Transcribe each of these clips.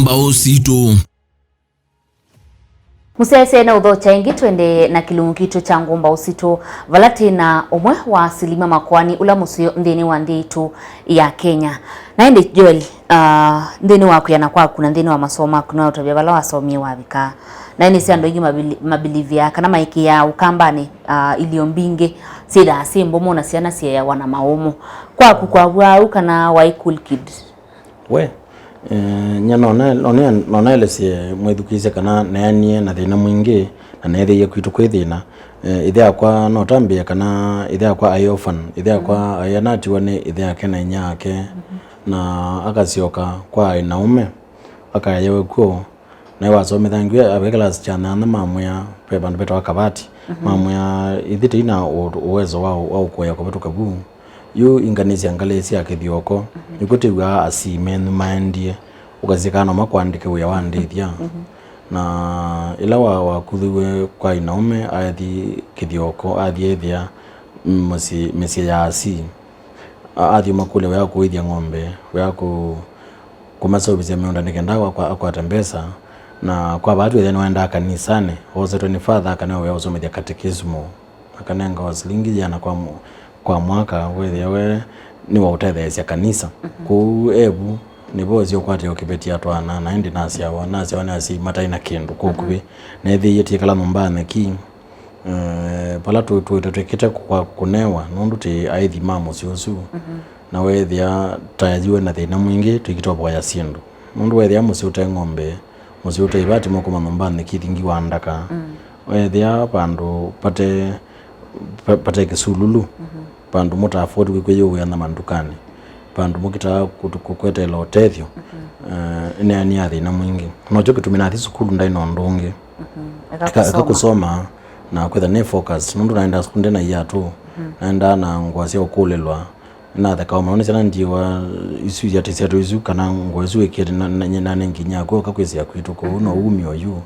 mbao situ. Musese na udho chaingi twende na kilungu kitu cha ngomba usitu valati na umwe wa silima makwani ula musio ndeni wa nditu ya Kenya. Na hindi Joel, ndeni wa kuyana kwa kuna ndeni wa masoma kuna utabia wala wasomi wa vika. Na hindi siya ndoigi mabilivya kana maiki ya ukambani iliombinge sida asimbo mona siya na siya ya wana maumu. Kwa kukwa ukana wa cool kid. We. Nona ile si mwedukise kana nanie na thina mwingi na nethe ye kwitu kwithina ithia kwa notambia kana ithia kwa ayofan ithia kwa ayanati wane ithia kena nyake na akasioka kwa inaume akayewe ko na wasomithangwe abekala chana na mamya pebandu beto akabati mamya ithiti ina uwezo wao kuya kwa betu kabu yu inganisi angalesi akithioko nikutewa asimenu maendie ukazikana makwandike uya wandithia na ila wakuthiwe kwa inaume athi kithioko athi ethia mesi ya asi athi makule wa kuithia ng'ombe wa kumasobisia miunda nikenda kwa tembesa na kwa watu wenu waenda kanisani hoze ni father kana wa usomethia katekismo akanenga wasilingi jana kwa mwaka wewe ni wa utethesia kanisa ku ebu nibo zio kwate okibetia twana na ndi nasi nasi mataina kindu kukubi na ethi yeti kala numbane ki pala tutekete kwa kunewa nundu ti aithi mamo siosu na wethia tayajiwe na thina mwingi tukitopa ya sindu nundu wethia musiute ng'ombe musiute ibati moko manumbane kithingi wandaka wethia pandu pate kisululu pandu muta afford kweyo ya na mandukani pandu mukita kukwetela otethio ni athina mwingi nojo kitumina thi sukulu ndaino ndungi akakusoma na kwetha ne focus nundu naenda skunde na yatu naenda na ngwasi okulelwa na the kama oni sana ndiwa isu ya tisia to isu kana ngwezu ekete na nginya ko kakwesi kwitu ko no umi oyu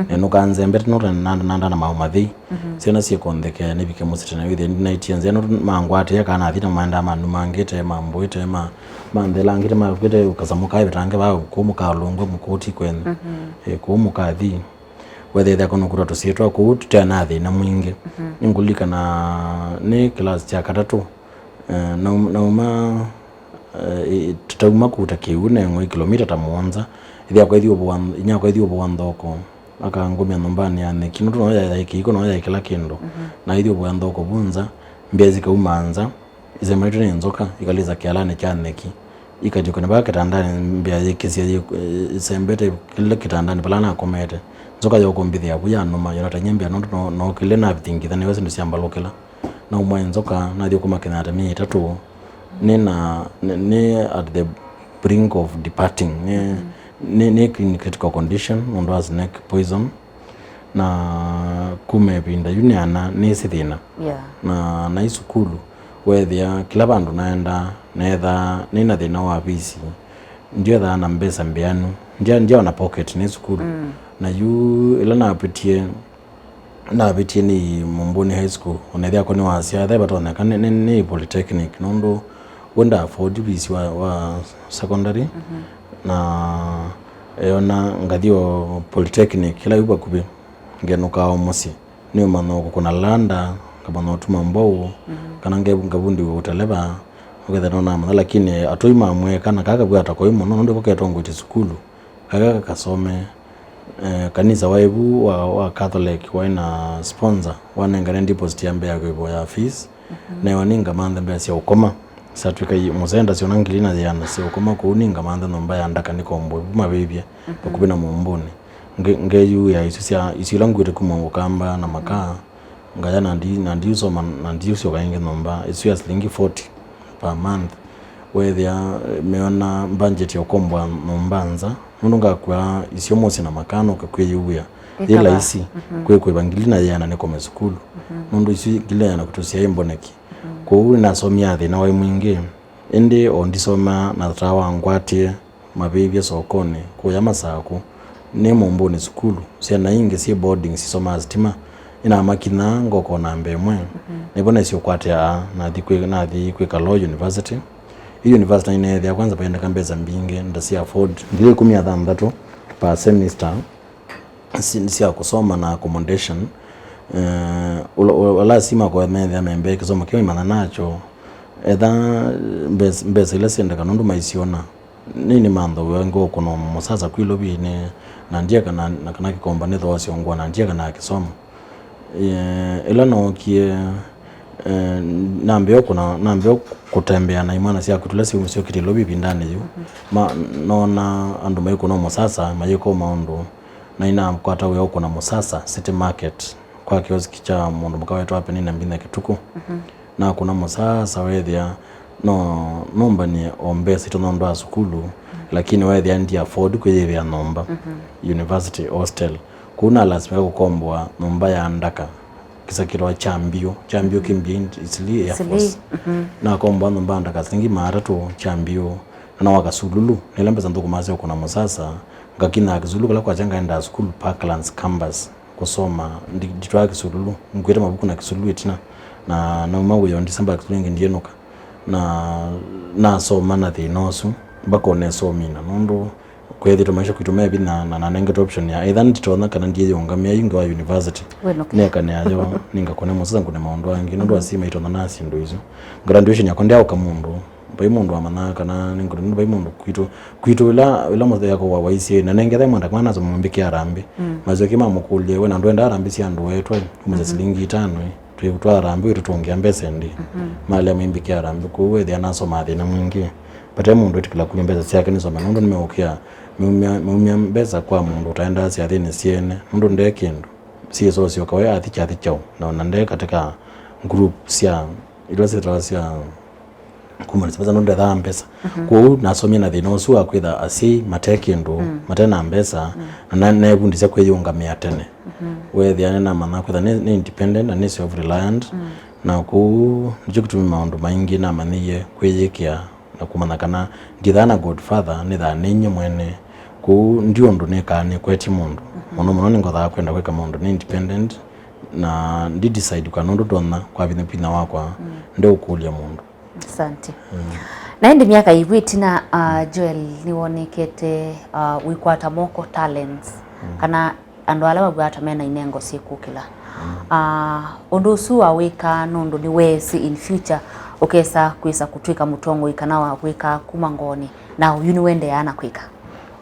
eno kanze mbete no nanda na maumathi sena sie kondeke ne bike musitena with the night yanze no mangwate ya kana athina manda manu mangete mamboite mandela ngite makwete ukasamuka ibitange ba ko mukalongwe mukoti kwenu ko mukathi whether they kono kurato sietwa ko tutana athina mwingi ingulika na ne class ya katatu nauma tutauma kutakiune ngwe kilomita ta Mwanza ithia kwa ithio bwandoko akangomia nyumbani ane kinu tuno ya ikiko no ya kila kindu na ithio bwandoko bunza mbezi kaumanza izemretu ne nzoka ikaliza kialane kyaneki ikajuka naba kitandani mbezi kisia sembete kile kitandani balana komete nzoka yoko mbithia buya numa yonata nyembia no kile na vitingitha ne wese ndusiamba lokela na umwenzoka na dio kuma kenata mi tatu ni at the brink of departing ni in critical condition ndo as neck poison na kumepinda yuniana ni sithina na isukulu wethia kila bandu naenda netha nina thina wa visi ndio tha na mbesa mbianu ndio na pocket ni sukulu na yu ila na bitie ni Mumbuni High School onethia ko ni wasia tha batone kan ni polytechnic nondo wenda afford bisi wa secondary na eona ngadio polytechnic kila yuba kubi ngenuka omusi ni mano kuna landa kama tuma mbao kana ngabundi utaleba uketha nona mana lakini atoima amwe kana kaka bwata ko imo nondo ko ketongo ti skulu kaka kasome kanisa waibu wa Catholic waina sponsor wanengane deposit ya mbea kwa ya fees na waninga manda mbea sia ukoma satwika muzenda sio nangilina yana sia ukoma ko uninga manda nomba ya ndaka nikombo mabibye bakubina mumbuni ngeyu ya isu langu ite kumongo kamba na makaa ngaya nandi usoma nandi usio kainge nomba isu ya shilingi 40 per month wethia meona budget ya ukombwa nombanza mununga kwa isio mosi na makano kakweyuya ila isi kwe bangilina yana ne kome school mundu isi gile yana kutusia imboneki ko na somia thina wa mwingi indi ondisoma na tawa ngwatie mabibye sokoni ko ya masako ne Mumbuni school sia na inge si boarding si soma stima ina makina ngoko na mbemwe nibona sio kwatia na dikwe Kalo University. Hiyo university ine ya kwanza paenda kambeza mbinge ndasi afford ndile 13 per semester sia kusoma na accommodation wala sima kwa metha membe kisoma kiwa imana nacho etha mbesa ile senda kanundu maisiona nini mando wengo kuno musasa kwilobi ne na ndia kana kikomba ne thosio ngwa na ndia kana kisoma ila no kie nambio kutembea na imana sia kutula sio kitilobi bindane yo nona andu maiko no musasa mayiko maundu na ina mkwata we uko na musasa city market kwa kioski cha mundu mkawetu hapa ni nambina kituko na kuna musasa wethia nomba ni ombe sito nondo a sukulu lakini wethia ndi afford kwithia nomba university hostel kuna lazima kukombwa nomba ya ndaka kisakirwa chambio kimbindi isili ya force na komba nomba ndaka singi mara tu chambio na wakasululu nilembe zanduku maze uko na musasa ngakina kizulu kala kwa changa enda school Parklands campus kusoma nditwa kisululu ngwete mabuku na kisululu etina na mawe yondi samba kisululu ngendienuka na soma na thinosu bako ne somina nondo kwethi tumaisha kuitumia bi na nenge option ya either nditona kana ndiye yongamia yinga wa university ne kana yayo ninga kone musasa ngune maondo angi nondo asima itona nasi ndo hizo graduation yakonde au kamundu baimundu amana kana ninguru baimundu kwitu ila mothe yako wa waisi na nengethe mwanda kwana zo mumbiki arambi mazo kima mukulie we na ndwenda arambi si andu wetu muze silingi 5 twitwa arambi tutongia mbese ndi mali mumbiki arambi kuwe thia naso mathi na mwingi pata mundu itikila kulia mbesa siake niso manondo nimeokia mumya mbesa kwa mundu utaenda si athini siene mundu ndeke kindu si so sio kawe athi chao na ndeke katika group sia ilose sia kumana sipaza ndo nda mbesa ko nasomya na thina usu akwitha asi matekindu matena mbesa na nebundise kweyunga miatene wethia na mana kwitha ni independent na ni self reliant na ku nje kutumi maundu maingi na maniye kweyekia na kumana kana ndithana godfather ni tha ninye mwene ku ndio ndo nekane kweti mundu muno ngotha kwenda kweka mundu ni independent na ndi decide kwa ndo tona kwa pina wakwa ndio kulia mundu. Asante. Na indi miaka iwitina Joel niwonekete wikwata moko talents kana andu ala wagwata mena inengo sikukila undu usu awika nundu ni wesi in future okesa kwisa kutwika mutongo ikana wawika kumangoni na uyuni wende yana kwika.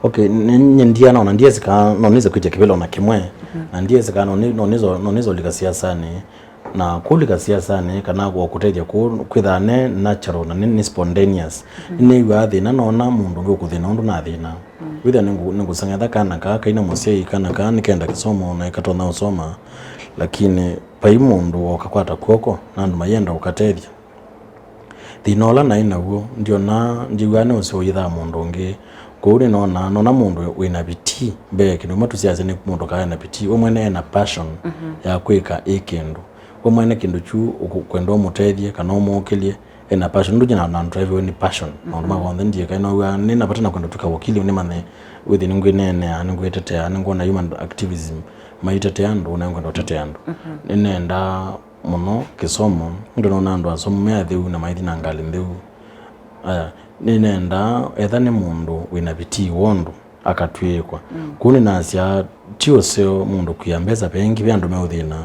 Okay, ndia naona ndiye zika noniza kuja kibelo na kimwe na ndiye zika nonizo lika siasa ni na kulika siasa ni kana kwa kuteja kwithane natural na ni spontaneous ni wathi na nona mundu ngokuthina undu na thina witha ningusanga kana kaka ina musei kana nikenda kisomo na ikatona usoma lakini pai mundu okakwata koko na ndu mayenda ukatethia thinola na inawo ndio na njiwane usoyitha mundu ngi kuri nona mundu wina biti mbeki no matusiaze ni mundu kana biti omwene na passion ya kwika ikindu omwene kindu chu kwenda omutethie kana omukilie ena passion ndu jina na drive ni passion maundu magonde ndiye kana wa nina patana kwenda tukawakili ni mane within ngwinene angwetetea ngona human activism maitetea ndu na ngwenda tetea ndu nenda muno kisomo ndu nona ndu asomo ya thiu na maithi na ngali thiu nenda etha ni mundu wina biti wondu akatwikwa kuni nasia tio seo mundu kuyambeza pengi byandu meuthina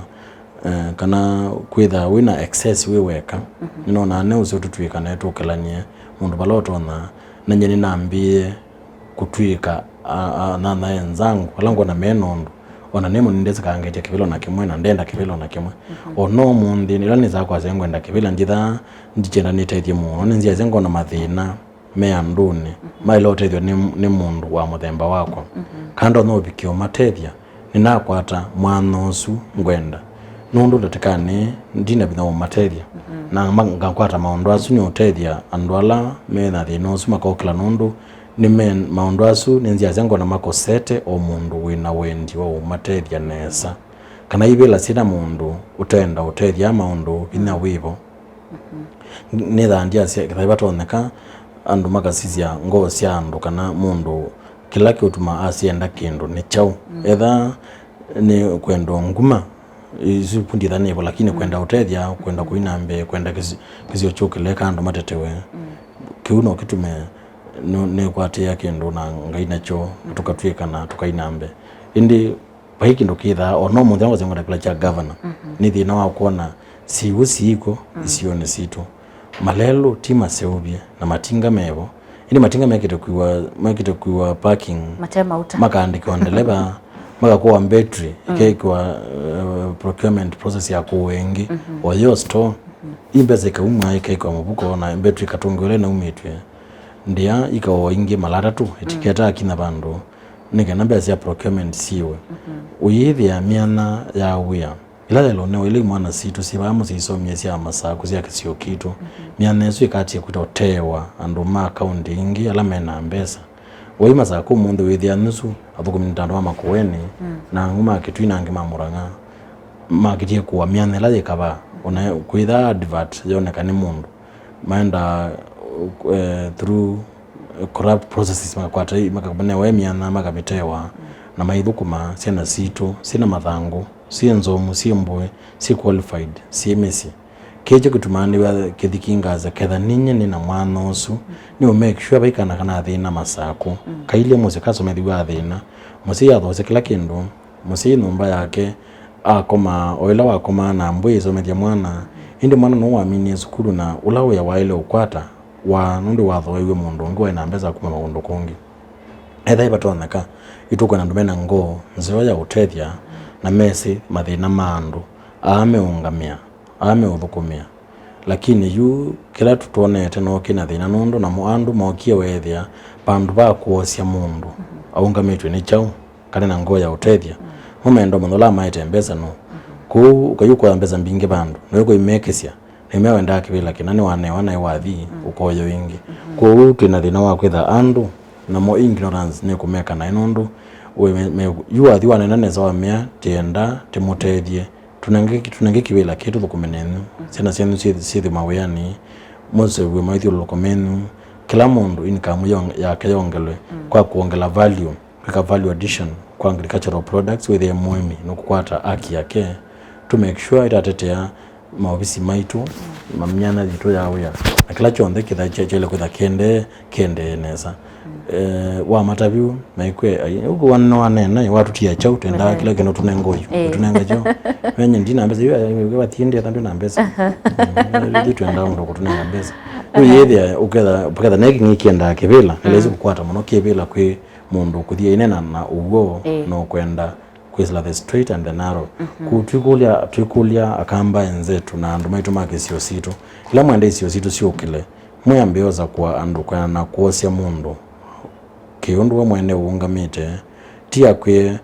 kana kwitha wina excess weweka ninaona ne usotutwika na etukelanie mundu balotona na nyeni nambie kutwika na enzangu alango na menondu ona nemo ndeze kaangetia kibelo na kimwe na ndenda kibelo na kimwe ono mundi nilani za kwa zengo nda kibela nditha ndichenda nitaithie muno nzia zengo na mathina me andune mailote ni mundu wa muthemba wako kando no bikio matethia ninakwata mwanosu ngwenda nundu ndatekane ndina bina matethia na ngakwata maundu asu ni utethia andwala me na thinosu makokla nundu ni men maundu asu nenzia zengo na makosete o mundu wina wendi wa matethia nesa kana ibela sina mundu utenda utethia maundu ina wibo ni thandia cia kithabatoneka andu makasizia ngo cia andu kana mundu kila kiutuma asienda kindu ni chau etha ni kwenda nguma izipundi thanivo lakini kwenda utethia kwenda kuinambe kwenda kizio chokele kandu matetewe kiuno kitume ne kwatia kindu na ngai nacho tukatwika na tukainambe indi paiki ndo kitha ono muthia ngo zengo kila cha governor ni thina wa kuona siu siiko isione situ malelo tima seubie na matinga mevo indi matinga mekite kuwa parking matema uta makaandika ndeleba makakuwa battery ikaikuwa procurement process ya kuwengi wa your store imbeze kaumwa ikaikuwa mabuko na battery katongole na umitwe ndia ikawa ingi malata tu etiketa akina bandu nige namba ya procurement siwe uyithia miana ya wia ila lelo ne wili mwana situ sibamu sisomye sia masaku sia kisio kitu miana yesu ikati kutotewa andu ma account ingi ala mena mbesa woi masaku mundu withia nusu athuku mitando makuweni na nguma kitu ina ngima muranga makitie kuwa miana la yekaba ona kuitha advert yoneka ni mundu maenda through corrupt processes makakwata makabane wemiana makamitewa na maithukuma sina situ sina mathangu si nzomu si mbwe si qualified si mesi keje kutumani wa kithikingaza ketha ninye ni na mwana usu ni make sure baikana kana thina masaku kaile muse kasomethi wa thina musi yathose kila kindu musi numba yake akoma oila wakoma na mbwe isomethia mwana indi mwana no wamini sukuru na ulawe ya waile ukwata wa nundu wathoiwe mundu ngwa ina mbeza kuma maundu kungi etha ibatoneka ituko na ndumena ngo nzeo ya utethia na mesi mathina mandu ameungamia ameuthukumia lakini yu kila tutonete no kina thina nundu na muandu mokie wethia pandu ba kuosia mundu aungamitwe ni chau kana na ngo ya utethia mumendo munola maite mbeza no ku ukayuko mbeza mbinge bandu no imekesia nimewe ndaki bila kinani wana wathi ukoyo wingi ku kina thina wa kwitha andu na mo ignorance ne kumeka na inundu we you are the one nene za mia tienda timutethie tunenge kibila kitu thukumenenu sina senu sithi maweyani mose we maithio lokomenu kila mundu income yake yongelwe kwa kuongela value kwa value addition kwa agricultural products with the muhimi no kukwata aki yake to make sure itatetea maofisi maitu mamnyana jitu yawe na kila chonde kitha chele kwitha kende nesa wa matabiu maikwe uko wanena watu tia chau tenda kila kino tunengoyo tunenga jo wenye ndina mbeza yo wathiende thandu na mbeza ndi twenda ndo kutunenga mbeza yo yethia uketha neki ngikienda kibila nilezi kukwata muno kibila kwi mundu kuthia inena na ugo no kwenda kwizla the straight and the narrow kutukulia akamba enzetu na andu maitu make sio situ ila mwende sio situ sio kile muyambioza kwa andu kwa na kuosia mundu kiundu wa mwene uungamite tia kwe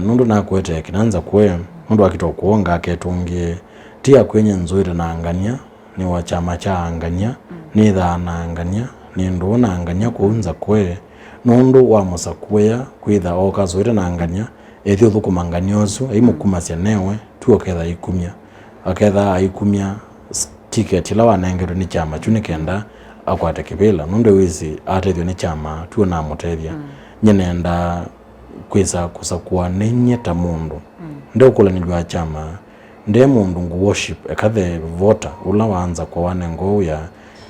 nundu na kwete kinanza kwe mundu akitokuonga aketungie tia kwenye nzuri na angania ni wa chama cha angania ni dhana angania ni ndu na angania kuunza kwe nundu wa musakwea kwitha okazuri na angania ethio thukumanganiosu aimukumasya newe tuoketha ikumia aketha ikumia ticket la wanengerwe ni chama chuni kenda akwate kibila nundu wizi atethio ni chama tuona mutethia nyenenda kwisa kusakua nenye ta mundu ndio kula ni jwa chama nde mundu ngu worship ekathe voter ula wanza kwa wanengo ya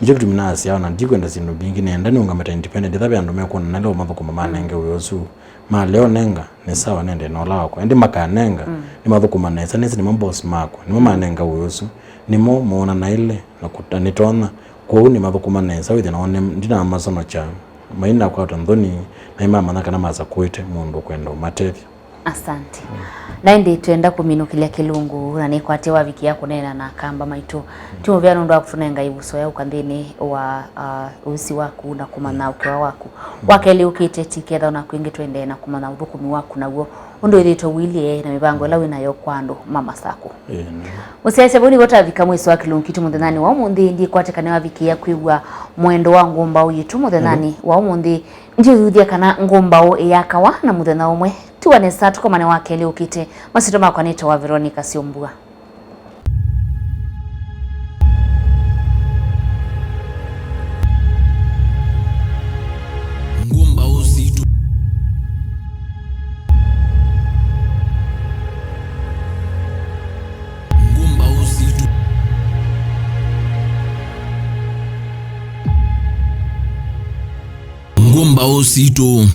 nje kutuminasi ya na ndikwenda sindu bingi nenda ni ungameta independent thabe andu mekona nalo mathukuma manenge uyosu ma leo nenga ni sawa nende no lako ndi makanenga ni mathukuma nesa nesi ni maboss mako ni manenga uyosu ni mo muona na ile na kutanitona kwa ni mathukuma nesa withi naone ndina amasono cha maina kwa tandoni na imama na kana maza kwete mundu kwenda matethia. Asante. Na ndi tuenda kuminukilia kilungu na ni kwate wa wiki yako nena na kamba maitu tumo vya ndo akufunenga ibuso ya ukandini wa usi waku na kumana ukiwa waku wakeli ukite tiketha na kuingi twende na kumana uthukumi waku na uo undo irito wili na mibango lawi na yo kwando mama sako musiaise boni gota vika mwiso wa kilungu kitu muthenani wa umundi ndi kwate kana wa wiki ya kuigwa mwendo wa ngomba uyitu muthenani wa umundi ndi yuthia kana ngomba o yakawa na muthena umwe tuwane saa tukomane wake leo kite masito makwa nito wa Veronica Siombua. ngomba usitu.